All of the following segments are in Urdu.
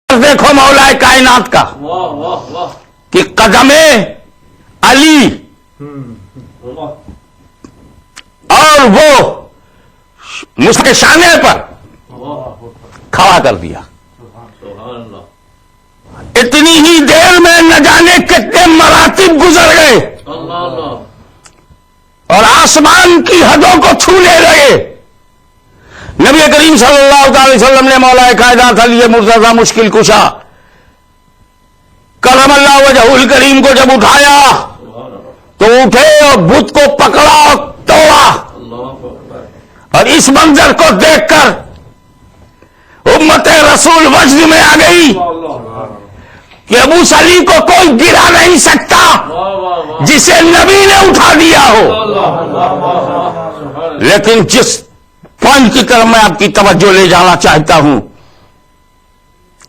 دیکھو مولا کائنات کا کہ قدم علی اور وہ اس کے شانے پر کھڑا کر دیا. اتنی ہی دیر میں نہ جانے کتنے مراتب گزر گئے اور آسمان کی حدوں کو چھونے لگے. نبی کریم صلی اللہ علیہ وسلم نے مولا کائنات علی مرتضی مشکل کشا کرم اللہ وجہہ الکریم کو جب اٹھایا تو اٹھے اور بت کو پکڑا اور توڑا. اور اس منظر کو دیکھ کر امت رسول وجد میں آ گئی کہ ابو سلی کو کوئی گرا نہیں سکتا جسے نبی نے اٹھا دیا ہو. لیکن جس پوائنٹ کی طرف میں آپ کی توجہ لے جانا چاہتا ہوں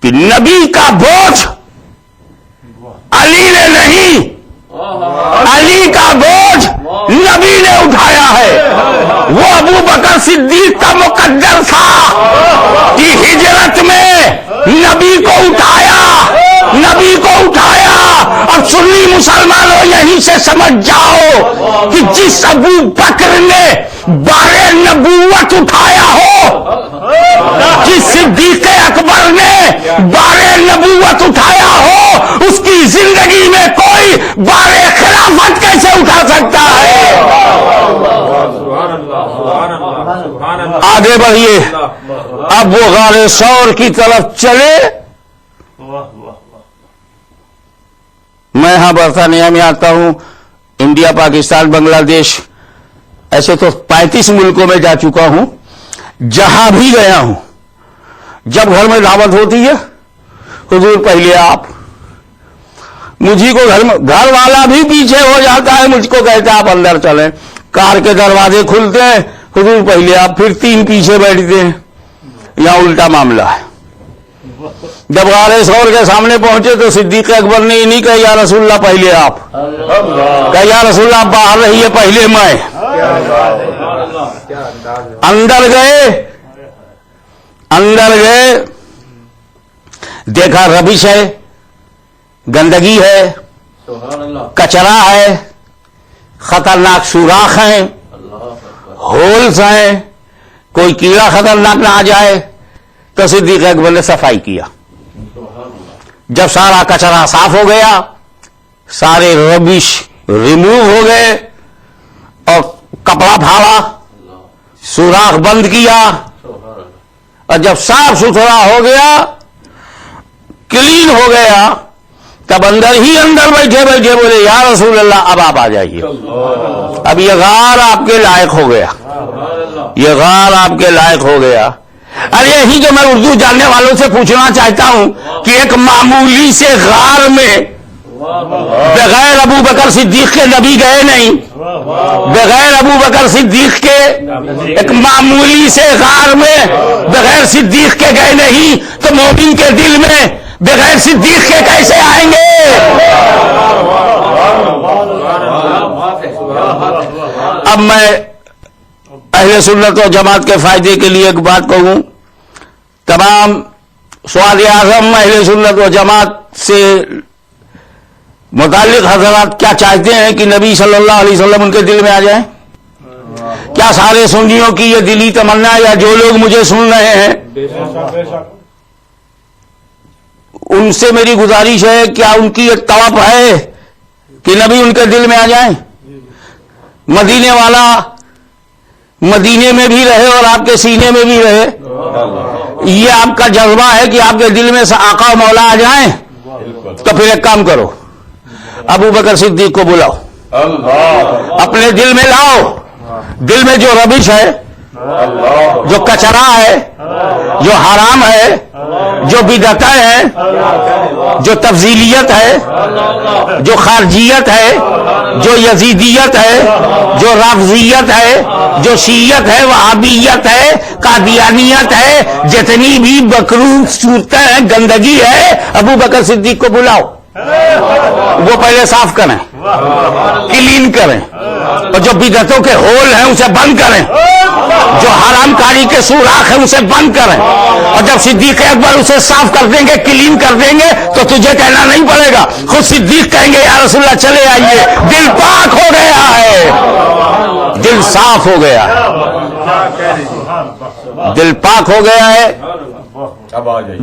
کہ نبی کا بوجھ علی نے نہیں، علی کا بوجھ نبی نے اٹھایا ہے. وہ ابو بکر صدیق کا مقدر تھا کہ ہجرت میں نبی کو اٹھایا، نبی کو اٹھایا. اور سنی مسلمانوں یہیں سے سمجھ جاؤ کہ جس ابو بکر نے بارے نبوت اٹھایا ہو، جس صدیق اکبر نے بارے نبوت اٹھایا ہو، اس کی زندگی میں کوئی بارے خلافت کیسے اٹھا سکتا ہے؟ آگے بڑھیے. اب وہ غار ثور کی طرف چلے. میں یہاں برطانیہ میں آتا ہوں، انڈیا، پاکستان، بنگلہ دیش، ایسے تو 35 ملکوں میں جا چکا ہوں. جہاں بھی گیا ہوں جب گھر میں دعوت ہوتی ہے حضور پہلے آپ، مجھے کو گھر والا بھی پیچھے ہو جاتا ہے، مجھ کو کہتا ہے آپ اندر چلیں. کار کے دروازے کھلتے ہیں، حضور پہلے آپ، پھر 3 پیچھے بیٹھتے ہیں. یہاں الٹا معاملہ ہے. جب غار ثور کے سامنے پہنچے تو صدیق اکبر نے نہیں کہا یا رسول اللہ پہلے آپ، کہا یا رسول اللہ آپ باہر رہیے پہلے میں. اندر گئے دیکھا ربش ہے، گندگی ہے، کچرا ہے، خطرناک سوراخ ہیں، ہولز ہیں، کوئی کیڑا خطرناک نہ آ جائے. تو صدیق اکبر نے صفائی کیا. جب سارا کچرا صاف ہو گیا، سارے ربش ریموو ہو گئے اور کپڑا پھاڑا، سوراخ بند کیا، اور جب صاف ستھرا ہو گیا، کلین ہو گیا، تب اندر ہی اندر بیٹھے بیٹھے بولے یا رسول اللہ اب آپ آ جائیے، اب یہ غار آپ کے لائق ہو گیا، یہ غار آپ کے لائق ہو گیا. ارے یہی جو میں اردو جاننے والوں سے پوچھنا چاہتا ہوں کہ ایک معمولی سے غار میں بغیر ابو بکر صدیق کے نبی گئے نہیں، بغیر ابو بکر صدیق کے ایک معمولی سے غار میں بغیر صدیق کے گئے نہیں، تو مومن کے دل میں بغیر صدیق کے کیسے آئیں گے؟ اب میں اہل سنت و جماعت کے فائدے کے لیے ایک بات کہوں. تمام سواد اعظم اہل سنت و جماعت سے متعلق حضرات کیا چاہتے ہیں کہ نبی صلی اللہ علیہ وسلم ان کے دل میں آ جائیں؟ کیا سارے سنیوں کی یہ دلی تمنا ہے، یا جو لوگ مجھے سن رہے ہیں ان سے میری گزارش ہے، کیا ان کی ایک طلب ہے کہ نبی ان کے دل میں آ جائیں؟ مدینے والا مدینے میں بھی رہے اور آپ کے سینے میں بھی رہے. یہ آپ کا جذبہ ہے کہ آپ کے دل میں سے آقا و مولا آ جائیں. تو پھر ایک کام کرو، ابو بکر صدیق کو بلاؤ، اپنے دل میں لاؤ. دل میں جو ربش ہے، جو کچرا ہے، جو حرام ہے، جو بدعتیں ہیں، جو تفضیلیت ہے، جو خارجیت ہے، جو یزیدیت ہے، جو رافضیت ہے، جو شیعت ہے، وہابیت ہے، قادیانیت ہے، جتنی بھی مکروہ صورتیں ہیں، گندگی ہے، ابو بکر صدیق کو بلاؤ. وہ پہلے صاف کریں، کلین کریں، اور جو بدعتوں کے ہول ہیں اسے بند کریں، جو حرام کاری کے سوراخ ہیں اسے بند کریں، اور جب صدیق اکبر اسے صاف کر دیں گے، کلین کر دیں گے، تو تجھے کہنا نہیں پڑے گا، خود صدیق کہیں گے یا رسول اللہ چلے آئیے، دل پاک ہو گیا ہے، دل صاف ہو گیا ہے، دل پاک ہو گیا ہے،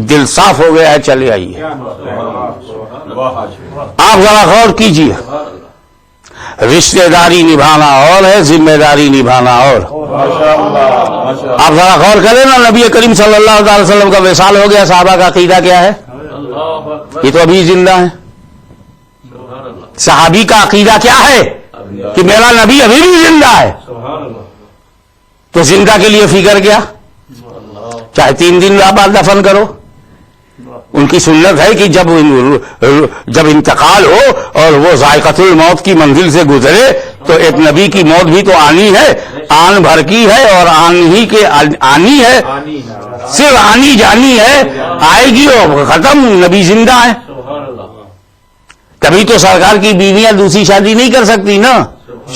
دل صاف ہو گیا ہے، چلے آئیے۔ آپ ذرا غور کیجئے، رشتہ داری نبھانا اور ہے، ذمہ داری نبھانا اور۔ آپ ذرا غور کریں نا، نبی کریم صلی اللہ علیہ وسلم کا وصال ہو گیا، صحابہ کا عقیدہ کیا ہے؟ یہ تو ابھی زندہ ہے۔ صحابی کا عقیدہ کیا ہے؟ کہ میرا نبی ابھی بھی زندہ ہے۔ تو زندہ کے لیے فکر کیا؟ چاہے 3 دن بعد دفن کرو۔ ان کی سنت ہے کہ جب انتقال ہو اور وہ ذائقۃ الموت کی منزل سے گزرے تو ایک نبی کی موت بھی تو آنی ہے، آن بھر کی ہے اور آن ہی کے آنی ہے، صرف آنی جانی ہے، آئے گی اور ختم، نبی زندہ ہے۔ کبھی تو سرکار کی بیویاں دوسری شادی نہیں کر سکتی نا،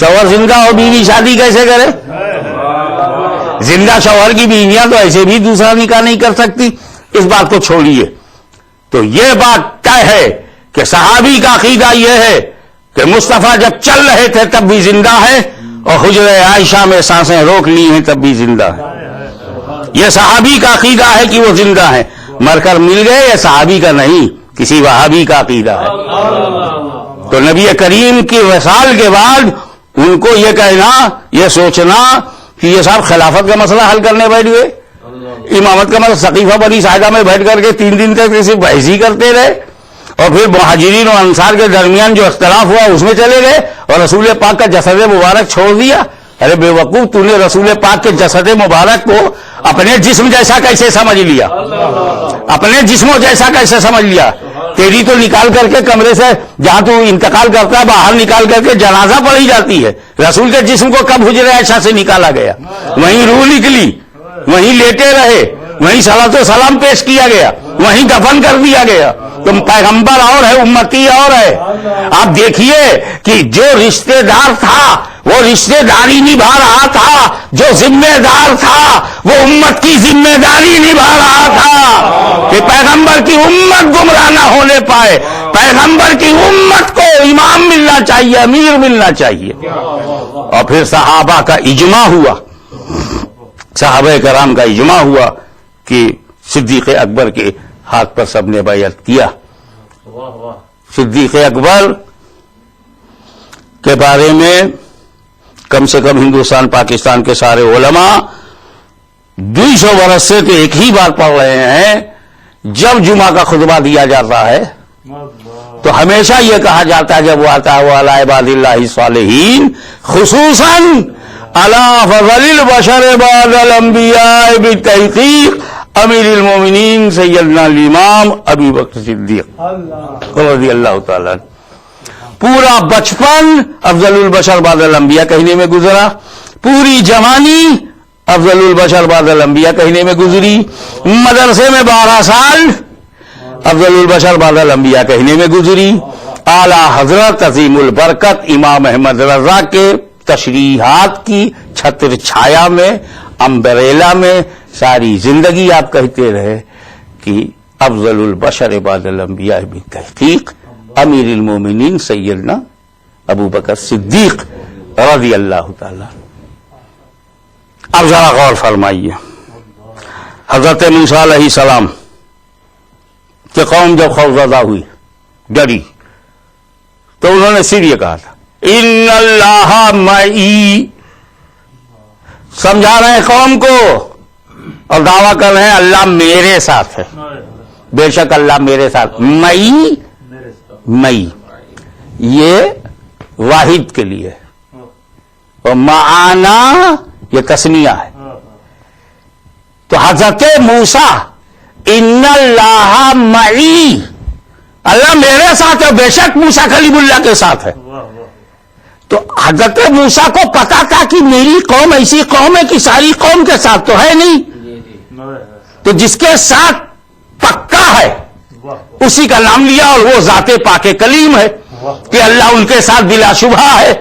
شوہر زندہ ہو بیوی شادی کیسے کرے؟ زندہ شوہر کی بیویاں تو ایسے بھی دوسرا نکاح نہیں کر سکتی۔ اس بات کو چھوڑیے، تو یہ بات طے ہے کہ صحابی کا عقیدہ یہ ہے کہ مصطفیٰ جب چل رہے تھے تب بھی زندہ ہے، اور حجر عائشہ میں سانسیں روک لی ہیں تب بھی زندہ ہے۔ یہ صحابی کا عقیدہ ہے کہ وہ زندہ ہے، مر کر مل گئے، یہ صحابی کا نہیں، کسی وہابی کا عقیدہ ہے۔ تو نبی کریم کی وصال کے بعد ان کو یہ کہنا، یہ سوچنا کہ یہ صاحب خلافت کا مسئلہ حل کرنے بیٹھ گئے، امامت کا مسئلہ سقیفہ بنی ساعدہ میں بیٹھ کر کے 3 دن تک صرف بحث ہی کرتے رہے، اور پھر مہاجرین اور انصار کے درمیان جو اختلاف ہوا اس میں چلے گئے، اور رسول پاک کا جسد مبارک چھوڑ دیا۔ ارے بے وقوف، تو نے رسول پاک کے جسد مبارک کو اپنے جسم جیسا کیسے سمجھ لیا؟ اپنے جسموں جیسا کیسے سمجھ لیا؟ تیری تو نکال کر کے کمرے سے جہاں تو انتقال کرتا ہے باہر نکال کر کے جنازہ پڑھی جاتی ہے، رسول کے جسم کو کب حجر عائشہ سے نکالا گیا؟ وہیں روح نکلی، وہیں لیٹے رہے، وہیں صلاۃ و سلام پیش کیا گیا، وہیں دفن کر دیا گیا۔ تم پیغمبر اور ہے، امتی اور ہے۔ آپ دیکھیے کہ جو رشتہ دار تھا وہ رشتہ داری نبھا رہا تھا، جو ذمہ دار تھا وہ امت کی ذمہ داری نبھا رہا تھا کہ پیغمبر کی امت گمراہ نہ ہونے پائے، پیغمبر کی امت کو امام ملنا چاہیے، امیر ملنا چاہیے۔ اور پھر صحابہ کا اجماع ہوا، صحابہ کرام کا اجماع ہوا کہ صدیق اکبر کے ہاتھ پر سب نے بیعت کیا۔ صدیق اکبر کے بارے میں کم سے کم ہندوستان پاکستان کے سارے علماء 200 برس سے تو ایک ہی بات پڑھ رہے ہیں، جب جمعہ کا خطبہ دیا جاتا ہے تو ہمیشہ یہ کہا جاتا ہے جب وہ آتا ہے وَعَلَىٰ عِبَادِ اللَّهِ الصَّالِحِينَ خصوصاً عَلَىٰ فَضْلِ الْبَشَرِ بَعْدَ الْأَنْبِيَاءِ بِالتَّحْقِيق امیر المومنین سیدنا الامام ابی بکر صدیق رضی اللہ تعالیٰ۔ پورا بچپن افضل البشر بعد الانبیاء کہنے میں گزرا، پوری جوانی افضل البشر بعد الانبیاء کہنے میں گزری، مدرسے میں 12 سال افضل البشر بعد الانبیاء کہنے میں گزری۔ اعلی حضرت عظیم البرکت امام احمد رضا کے تشریحات کی چھتر چھایا میں، امبریلا میں ساری زندگی آپ کہتے رہے کہ افضل البشر بعد الانبیاء بالتحقیق امیر المومنین سیدنا ابو بکر صدیق رضی اللہ تعالی۔ اب ذرا غور فرمائیے، حضرت موسیٰ علیہ السلام کہ قوم جب خوفزدہ ہوئی، ڈری، تو انہوں نے صرف یہ کہا تھا ان اللہ معی، سمجھا رہے ہیں قوم کو اور دعویٰ کر رہے ہیں اللہ میرے ساتھ ہے، بے شک اللہ میرے ساتھ، مئی یہ واحد کے لیے، اور معانا یہ تسنیہ ہے۔ تو حضرت موسیٰ ان اللہ معی، اللہ میرے ساتھ ہے، بے شک موسیٰ کلیم اللہ کے ساتھ ہے۔ تو حضرت موسیٰ کو پتا تھا کہ میری قوم ایسی قوم ہے کہ ساری قوم کے ساتھ تو ہے نہیں، تو جس کے ساتھ پکا ہے اسی کا نام لیا اور وہ ذات پاک کلیم ہے کہ اللہ ان کے ساتھ بلا شبہ ہے.